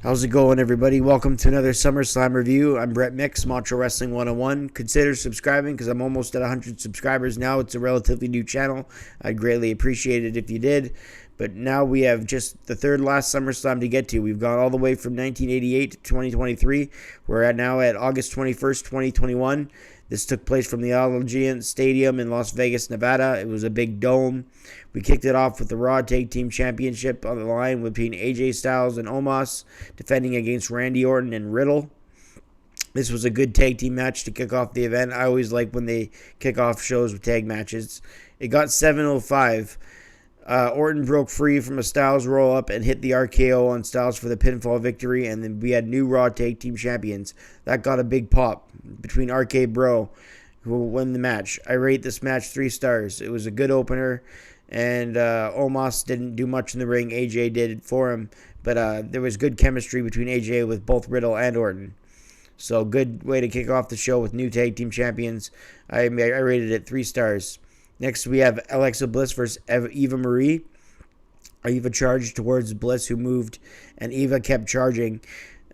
How's it going, everybody? Welcome to another Summerslam review. I'm Brett Mix, Macho Wrestling 101. Consider subscribing because I'm almost at 100 subscribers now. It's a relatively new channel. I'd greatly appreciate it if you did. But now we have just the third last SummerSlam to get to. We've gone all the way from 1988 to 2023. We're now at August 21st, 2021. This took place from the Allegiant Stadium in Las Vegas, Nevada. It was a big dome. We kicked it off with the Raw Tag Team Championship on the line between AJ Styles and Omos, defending against Randy Orton and Riddle. This was a good tag team match to kick off the event. I always like when they kick off shows with tag matches. It got 7:05. Orton broke free from a Styles roll-up and hit the RKO on Styles for the pinfall victory, and then we had new Raw Tag Team Champions. That got a big pop between RK Bro, who will win the match. I rate this match 3 stars. It was a good opener, and Omos didn't do much in the ring. AJ did for him, but there was good chemistry between AJ with both Riddle and Orton. So good way to kick off the show with new Tag Team Champions. I rated it 3 stars. Next, we have Alexa Bliss versus Eva Marie. Eva charged towards Bliss, who moved, and Eva kept charging,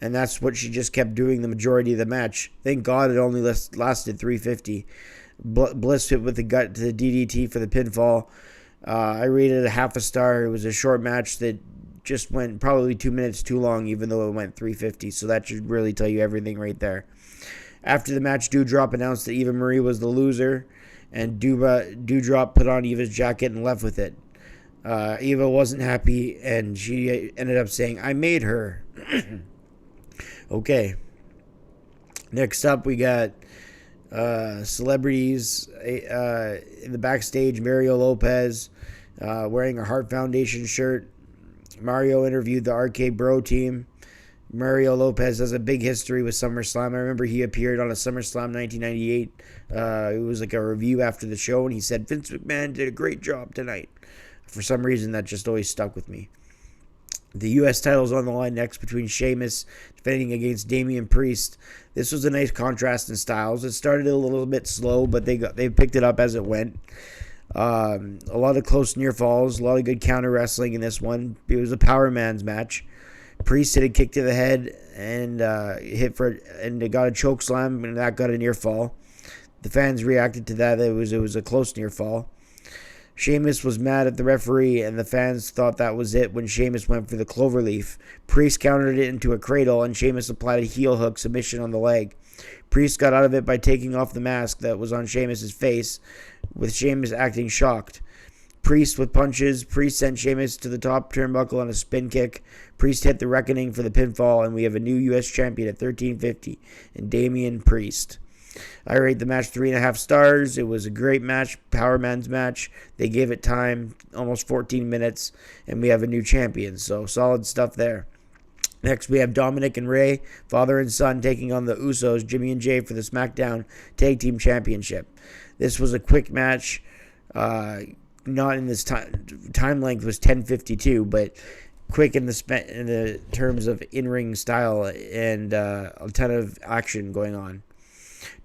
and that's what she just kept doing the majority of the match. Thank God it only lasted 350. Bliss hit with the gut to the DDT for the pinfall. I rated it a half a star. It was a short match that just went probably 2 minutes too long, even though it went 350, so that should really tell you everything right there. After the match, Doudrop announced that Eva Marie was the loser, and Doudrop put on Eva's jacket and left with it. Eva wasn't happy, and she ended up saying, "I made her." Okay. Next up, we got celebrities in the backstage. Mario Lopez wearing a Heart Foundation shirt. Mario interviewed the RK Bro team. Mario Lopez has a big history with SummerSlam. I remember he appeared on a SummerSlam 1998. It was like a review after the show, and he said, "Vince McMahon did a great job tonight." For some reason, that just always stuck with me. The U.S. title's on the line next between Sheamus defending against Damian Priest. This was a nice contrast in styles. It started a little bit slow, but they picked it up as it went. A lot of close near falls, a lot of good counter wrestling in this one. It was a power man's match. Priest hit a kick to the head and it got a choke slam, and that got a near fall. The fans reacted to that. It was a close near fall. Sheamus was mad at the referee, and the fans thought that was it when Sheamus went for the cloverleaf. Priest countered it into a cradle, and Sheamus applied a heel hook submission on the leg. Priest got out of it by taking off the mask that was on Sheamus' face, with Sheamus acting shocked. Priest with punches. Priest sent Sheamus to the top turnbuckle on a spin kick. Priest hit the Reckoning for the pinfall, and we have a new U.S. champion at 1350 in Damian Priest. I rate the match 3.5 stars. It was a great match, power man's match. They gave it time, almost 14 minutes, and we have a new champion. So solid stuff there. Next, we have Dominic and Rey, father and son, taking on the Usos, Jimmy and Jay, for the SmackDown Tag Team Championship. This was a quick match. Not in this time length was 10:52, but quick in the terms of in-ring style and a ton of action going on.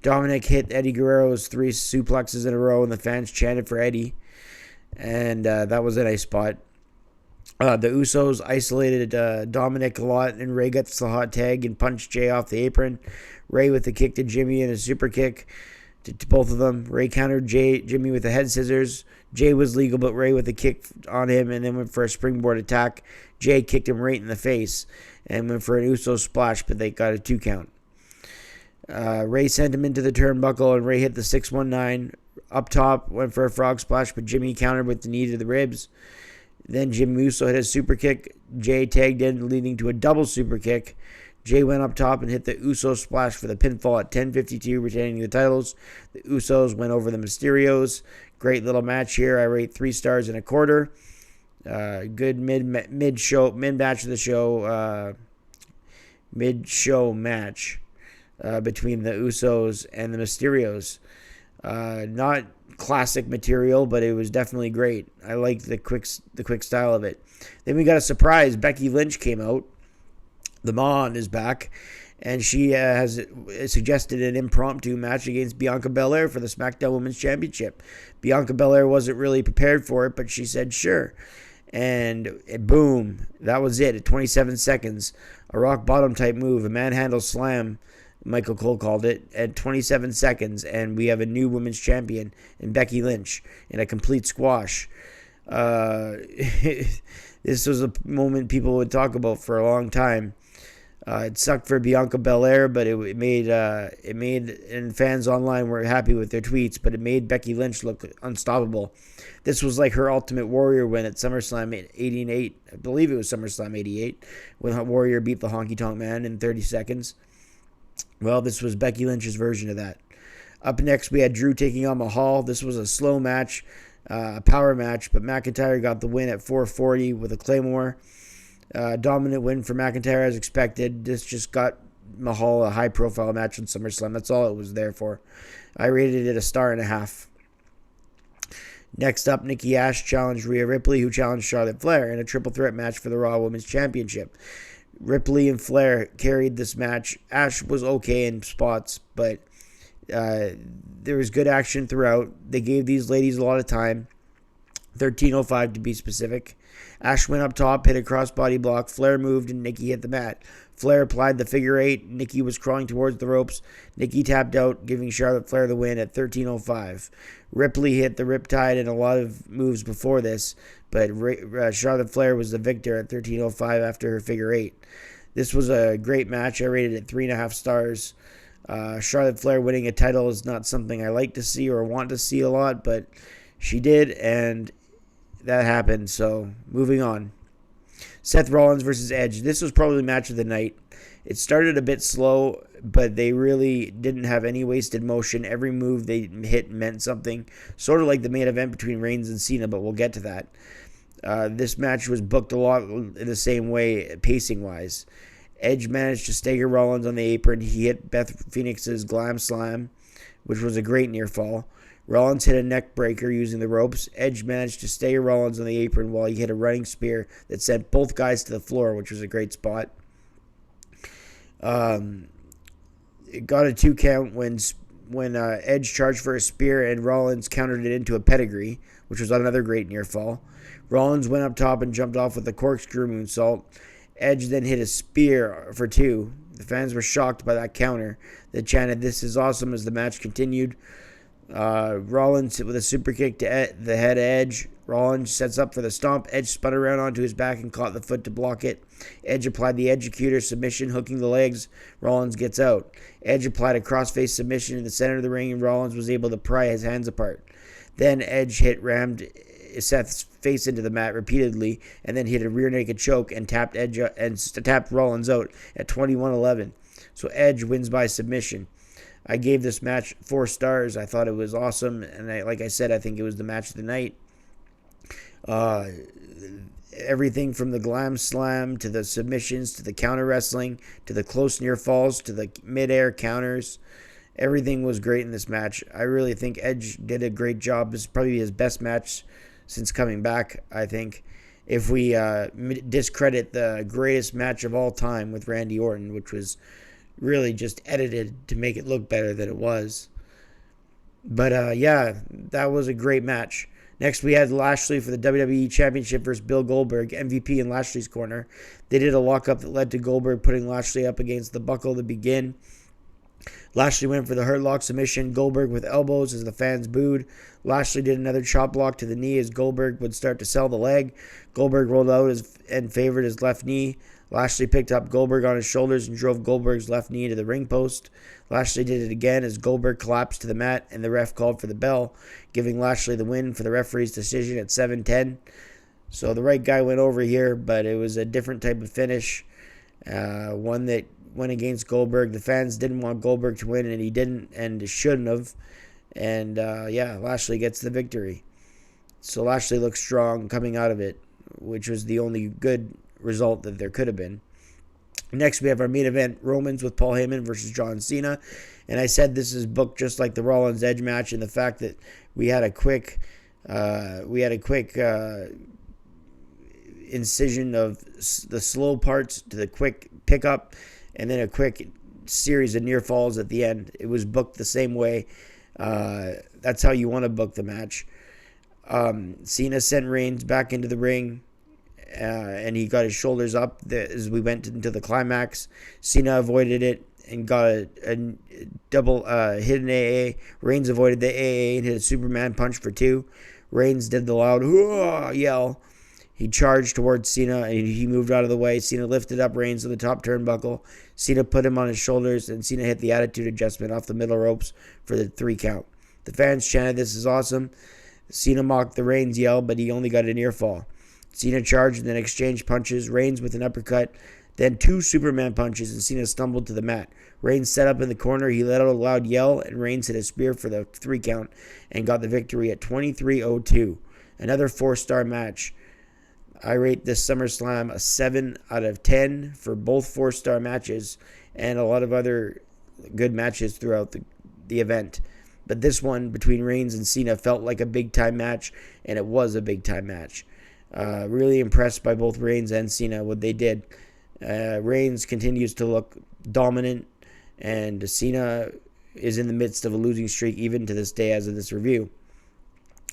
Dominic hit Eddie Guerrero's 3 suplexes in a row, and the fans chanted for Eddie, and that was a nice spot. The Usos isolated Dominic a lot, and Rey gets the hot tag and punched Jay off the apron. Rey with a kick to Jimmy and a super kick to both of them. Rey countered Jimmy with a head scissors. Jay was legal, but Rey with a kick on him and then went for a springboard attack. Jay kicked him right in the face and went for an Uso splash, but they got a 2 count. Rey sent him into the turnbuckle, and Rey hit the 619. Up top, went for a frog splash, but Jimmy countered with the knee to the ribs. Then Jimmy Uso hit a super kick. Jay tagged in, leading to a double super kick. Jay went up top and hit the Uso splash for the pinfall at 10:52, retaining the titles. The Usos went over the Mysterios. Great little match here. I rate 3 stars and a quarter. Good mid match of the show. Mid show match between the Usos and the Mysterios. Not classic material, but it was definitely great. I liked the quick style of it. Then we got a surprise. Becky Lynch came out. The Mon is back, and she has suggested an impromptu match against Bianca Belair for the SmackDown Women's Championship. Bianca Belair wasn't really prepared for it, but she said sure. And boom, that was it at 27 seconds. A rock bottom type move, a manhandle slam, Michael Cole called it, at 27 seconds. And we have a new women's champion in Becky Lynch in a complete squash. This was a moment people would talk about for a long time. It sucked for Bianca Belair, but it made and fans online were happy with their tweets, but it made Becky Lynch look unstoppable. This was like her Ultimate Warrior win at SummerSlam 88. I believe it was SummerSlam 88 when Warrior beat the Honky Tonk Man in 30 seconds. Well, this was Becky Lynch's version of that. Up next, we had Drew taking on Mahal. This was a slow match, a power match, but McIntyre got the win at 440 with a Claymore. Dominant win for McIntyre as expected. This just got Mahal a high-profile match on SummerSlam. That's all it was there for. I rated it a 1.5 stars. Next up, Nikki Ash challenged Rhea Ripley, who challenged Charlotte Flair in a triple threat match for the Raw Women's Championship. Ripley and Flair carried this match. Ash was okay in spots, but there was good action throughout. They gave these ladies a lot of time. 13:05 to be specific. Ash went up top, hit a crossbody block. Flair moved, and Nikki hit the mat. Flair applied the figure eight. Nikki was crawling towards the ropes. Nikki tapped out, giving Charlotte Flair the win at 13:05. Ripley hit the Riptide and a lot of moves before this, but Charlotte Flair was the victor at 13:05 after her figure eight. This was a great match. I rated it 3.5 stars. Charlotte Flair winning a title is not something I like to see or want to see a lot, but she did, and that happened. So, moving on. Seth Rollins versus Edge. This was probably the match of the night. It started a bit slow, but they really didn't have any wasted motion. Every move they hit meant something. Sort of like the main event between Reigns and Cena, but we'll get to that. This match was booked a lot in the same way, pacing-wise. Edge managed to stagger Rollins on the apron. He hit Beth Phoenix's Glam Slam, which was a great near fall. Rollins hit a neck breaker using the ropes. Edge managed to stagger Rollins on the apron while he hit a running spear that sent both guys to the floor, which was a great spot. It got a 2 count when Edge charged for a spear and Rollins countered it into a pedigree, which was another great near fall. Rollins went up top and jumped off with a corkscrew moonsault. Edge then hit a spear for 2. The fans were shocked by that counter. They chanted, "This is awesome," as the match continued. Rollins with a super kick to the head of Edge. Rollins sets up for the stomp. Edge spun around onto his back and caught the foot to block it. Edge applied the Edgecutor submission, hooking the legs. Rollins gets out. Edge applied a crossface submission in the center of the ring, and Rollins was able to pry his hands apart. Then Edge rammed Seth's face into the mat repeatedly, and then hit a rear naked choke and tapped Rollins out at 21:11. So Edge wins by submission. I gave this match 4 stars. I thought it was awesome, and like I said, I think it was the match of the night. Everything from the Glam Slam to the submissions to the counter wrestling to the close near falls to the mid-air counters. Everything was great in this match. I really think Edge did a great job. This is probably his best match since coming back, I think. If we discredit the greatest match of all time with Randy Orton, which was really just edited to make it look better than it was. But yeah, that was a great match. Next, we had Lashley for the WWE Championship versus Bill Goldberg, MVP in Lashley's corner. They did a lockup that led to Goldberg putting Lashley up against the buckle to begin. Lashley went for the Hurt Lock submission. Goldberg with elbows as the fans booed. Lashley did another chop block to the knee as Goldberg would start to sell the leg. Goldberg rolled out and favored his left knee. Lashley picked up Goldberg on his shoulders and drove Goldberg's left knee into the ring post. Lashley did it again as Goldberg collapsed to the mat and the ref called for the bell, giving Lashley the win for the referee's decision at 7:10. So the right guy went over here, but it was a different type of finish, one that went against Goldberg. The fans didn't want Goldberg to win, and he didn't, and shouldn't have. And yeah, Lashley gets the victory. So Lashley looks strong coming out of it, which was the only good result that there could have been. Next, we have our main event, Romans with Paul Heyman versus John Cena. And I said this is booked just like the Rollins Edge match, and the fact that we had a quick incision of the slow parts to the quick pickup, and then a quick series of near falls at the end. It was booked the same way. That's how you want to book the match. Cena sent Reigns back into the ring. and he got his shoulders up as we went into the climax. Cena avoided it and got a double hit an AA. Reigns avoided the AA and hit a Superman punch for 2. Reigns did the loud yell. He charged towards Cena and he moved out of the way. Cena lifted up Reigns to the top turnbuckle. Cena put him on his shoulders and Cena hit the attitude adjustment off the middle ropes for the 3 count. The fans chanted, "This is awesome." Cena mocked the Reigns yell, but he only got a near fall. Cena charged and then exchanged punches. Reigns with an uppercut, then 2 Superman punches, and Cena stumbled to the mat. Reigns set up in the corner. He let out a loud yell, and Reigns hit a spear for the 3 count and got the victory at 23:02. Another 4-star match. I rate this SummerSlam a 7 out of 10 for both 4-star matches and a lot of other good matches throughout the event. But this one between Reigns and Cena felt like a big-time match, and it was a big-time match. Really impressed by both Reigns and Cena, what they did. Reigns continues to look dominant, and Cena is in the midst of a losing streak even to this day as of this review.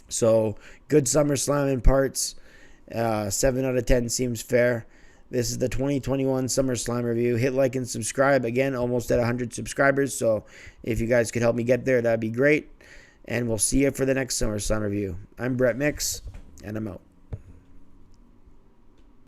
So, good SummerSlam in parts. 7 out of 10 seems fair. This is the 2021 SummerSlam review. Hit like and subscribe. Again, almost at 100 subscribers, so if you guys could help me get there, that'd be great. And we'll see you for the next SummerSlam review. I'm Brett Mix, and I'm out.